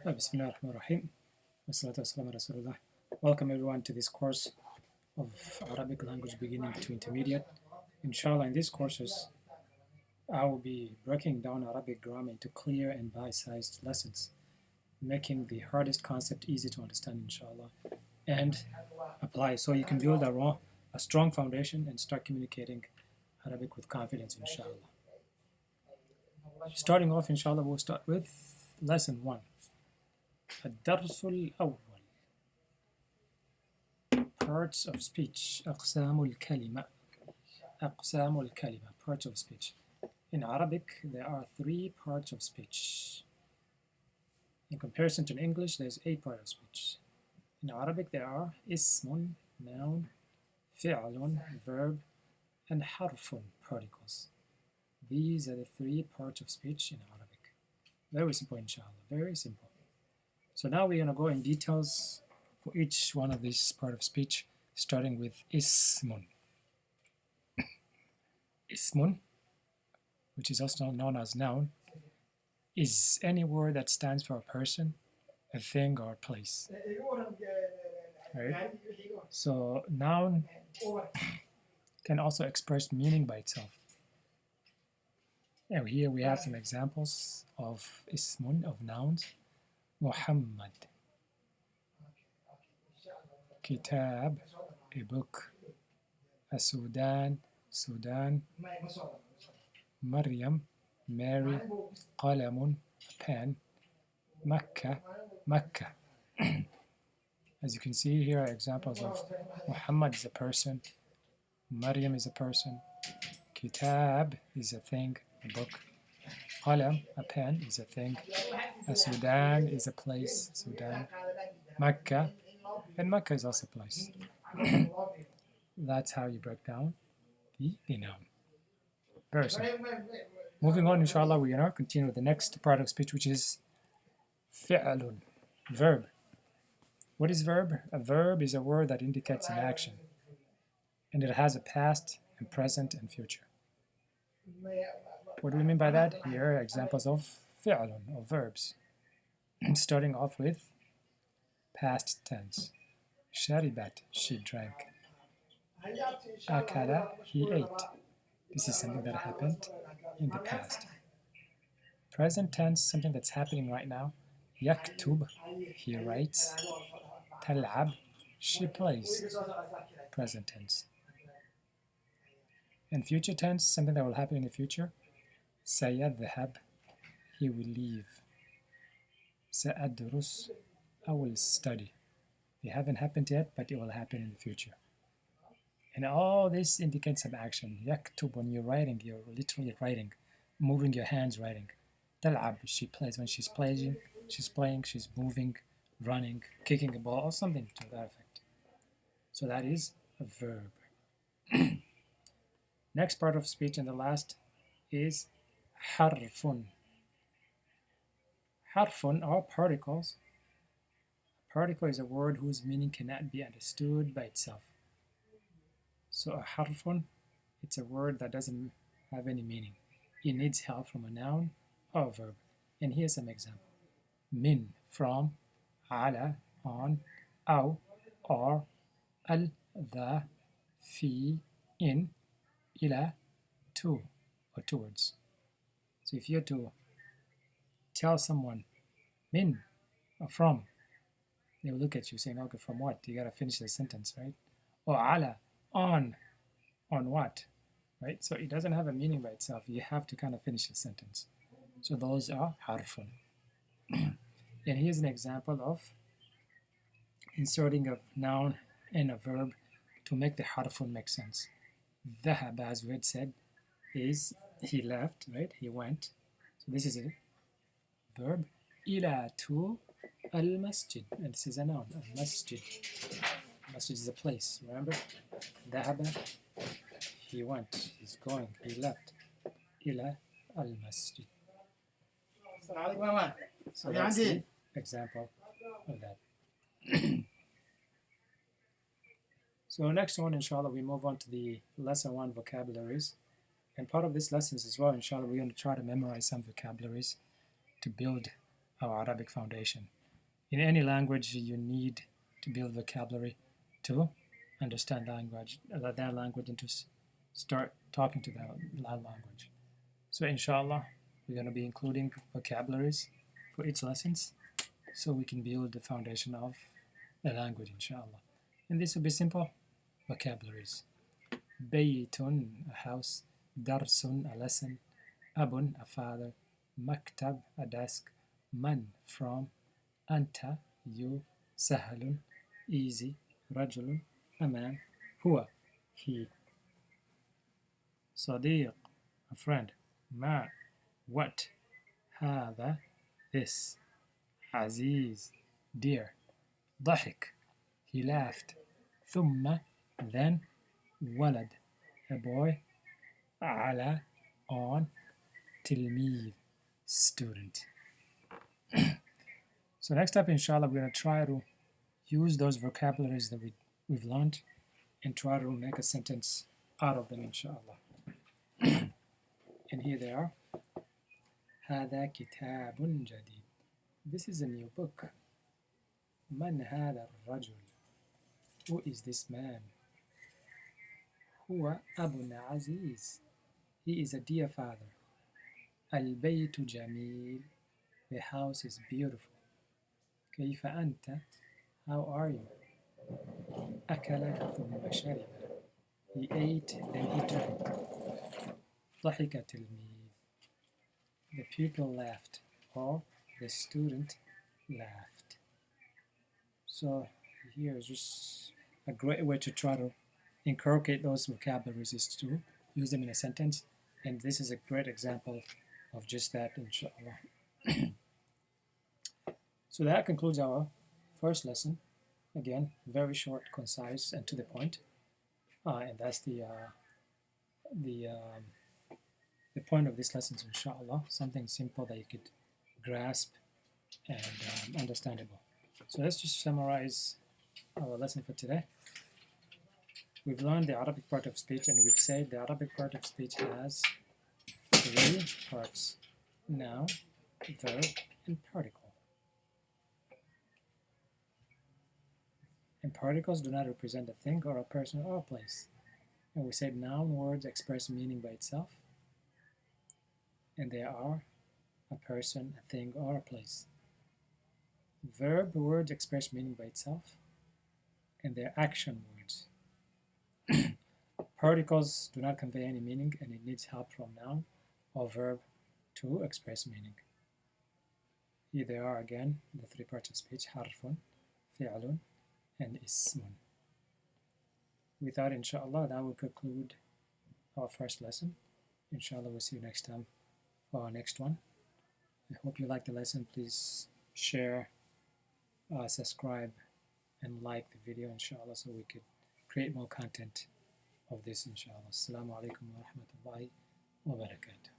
Bismillahirrahmanirrahim. Wassalatu wassalamu ala Rasulullah. Welcome everyone to this course of Arabic language beginning to intermediate. Inshallah, in these courses, I will be breaking down Arabic grammar into clear and bite-sized lessons, making the hardest concept easy to understand, inshallah, and apply so you can build a strong foundation and start communicating Arabic with confidence, inshallah. Starting off, inshallah, we'll start with lesson 1. الدرس الأول Parts of speech أقسام الكلمة أقسام الكلمة Parts of speech. In Arabic, there are 3 parts of speech. In comparison to English, there's 8 parts of speech. In Arabic, there are اسم, noun, فعل, verb, and حرف, particles. These are the 3 parts of speech in Arabic. Very simple, inshallah. Very simple. So now we're going to go in details for each one of these part of speech, starting with ismun. Ismun, which is also known as noun, is any word that stands for a person, a thing, or a place. Right? So noun can also express meaning by itself. And here we have some examples of ismun, of nouns. Muhammad, Kitab, a book. Sudan, Sudan. Maryam, Mary. Qalamun, a pen. Makkah, Makkah. As you can see, here are examples of Muhammad is a person, Maryam is a person, Kitab is a thing, a book. Qalam, a pen, is a thing. Sudan is a place, Sudan. Makkah, and Makkah is also a place. That's how you break down the noun. Very simple. Moving on, inshallah, we're going to continue with the next part of speech, which is fi'lun, verb. What is verb? A verb is a word that indicates an action, and it has a past and present and future. What do we mean by that? Here are examples of fi'lun, of verbs. Starting off with past tense. Sharibat, she drank. Akala, he ate. This is something that happened in the past. Present tense, something that's happening right now. Yaktub, he writes. Tal'ab, she plays. Present tense. And future tense, something that will happen in the future. Sayadhhab, he will leave. Sa'adrus, I will study. They haven't happened yet, but it will happen in the future. And all this indicates some action. Yaktub, when you're writing, you're literally writing, moving your hands writing. Tal'ab, she plays. When she's playing, she's moving, running, kicking a ball, or something to that effect. So that is a verb. Next part of speech and the last is harfun. Harfun are particles. A particle is a word whose meaning cannot be understood by itself. So a harfun, it's a word that doesn't have any meaning. It needs help from a noun or a verb. And here's some example. Min, from, ala, on, aw, or, al, the, fi, in, ila, to, or towards. So if you're to tell someone min or from, they will look at you saying, okay, from what? You gotta finish the sentence, right? Or ala, on what? Right? So it doesn't have a meaning by itself. You have to kind of finish the sentence. So those are harfun. And here's an example of inserting a noun and a verb to make the harfun make sense. Dhahab, as we had said, is he left, right? He went. So this is a verb. Ila, to al-masjid. And this is a noun, al-masjid. Masjid is a place, remember? Dhahaba, he went, he's going, he left. Ila al-masjid. So that's the example of that. So next one, inshallah, we move on to the lesson 1 vocabularies. And part of this lessons as well, inshallah, we're going to try to memorize some vocabularies to build our Arabic foundation. In any language, you need to build vocabulary to understand that language and to start talking to that language. So inshallah, we're going to be including vocabularies for each lessons so we can build the foundation of the language, inshallah. And this will be simple vocabularies. Baytun, a house. Darsun, a lesson. Abun, a father. Maktab, a desk. Man, from. Anta, you. Sahalun, easy. Rajulun, a man. Huwa, he. Sadiq, a friend. Ma, what. Hada, this. Aziz, dear. ضحك, he laughed. ثم, then. ولد, a boy. على, on. تلميذ, student. So next up, inshallah, we're going to try to use those vocabularies that we've learned and try to make a sentence out of them, inshallah. And here they are. هذا كتاب جديد. This is a new book. من هذا الرجل? Who is this man? هو أب عزيز. He is a dear father. البيت جميل. The house is beautiful. كيف أنت? How are you? أكل ثم شرب. He ate, then he drank. ضحك التلميذ. The pupil laughed, or the student laughed. So here is just a great way to try to inculcate those vocabularies is to use them in a sentence, and this is a great example of just that, inshallah. So that concludes our first lesson. Again, very short, concise, and to the point. And that's the point of this lesson, inshallah. Something simple that you could grasp and understandable. So let's just summarize our lesson for today. We've learned the Arabic part of speech, and we've said the Arabic part of speech has 3 parts: noun, verb, and particle. And particles do not represent a thing or a person or a place. And we said noun words express meaning by itself, and they are a person, a thing, or a place. Verb words express meaning by itself, and they're action words. Particles do not convey any meaning, and it needs help from noun or verb to express meaning. Here they are again, the 3 parts of speech: harfun, fi'lun, and ismun. With that, inshallah, that will conclude our first lesson. Inshallah, we'll see you next time for our next one. I hope you liked the lesson. Please share, subscribe, and like the video, inshallah, so we could create more content of this, inshallah. Assalamu alaikum wa rahmatullahi wa barakatuh.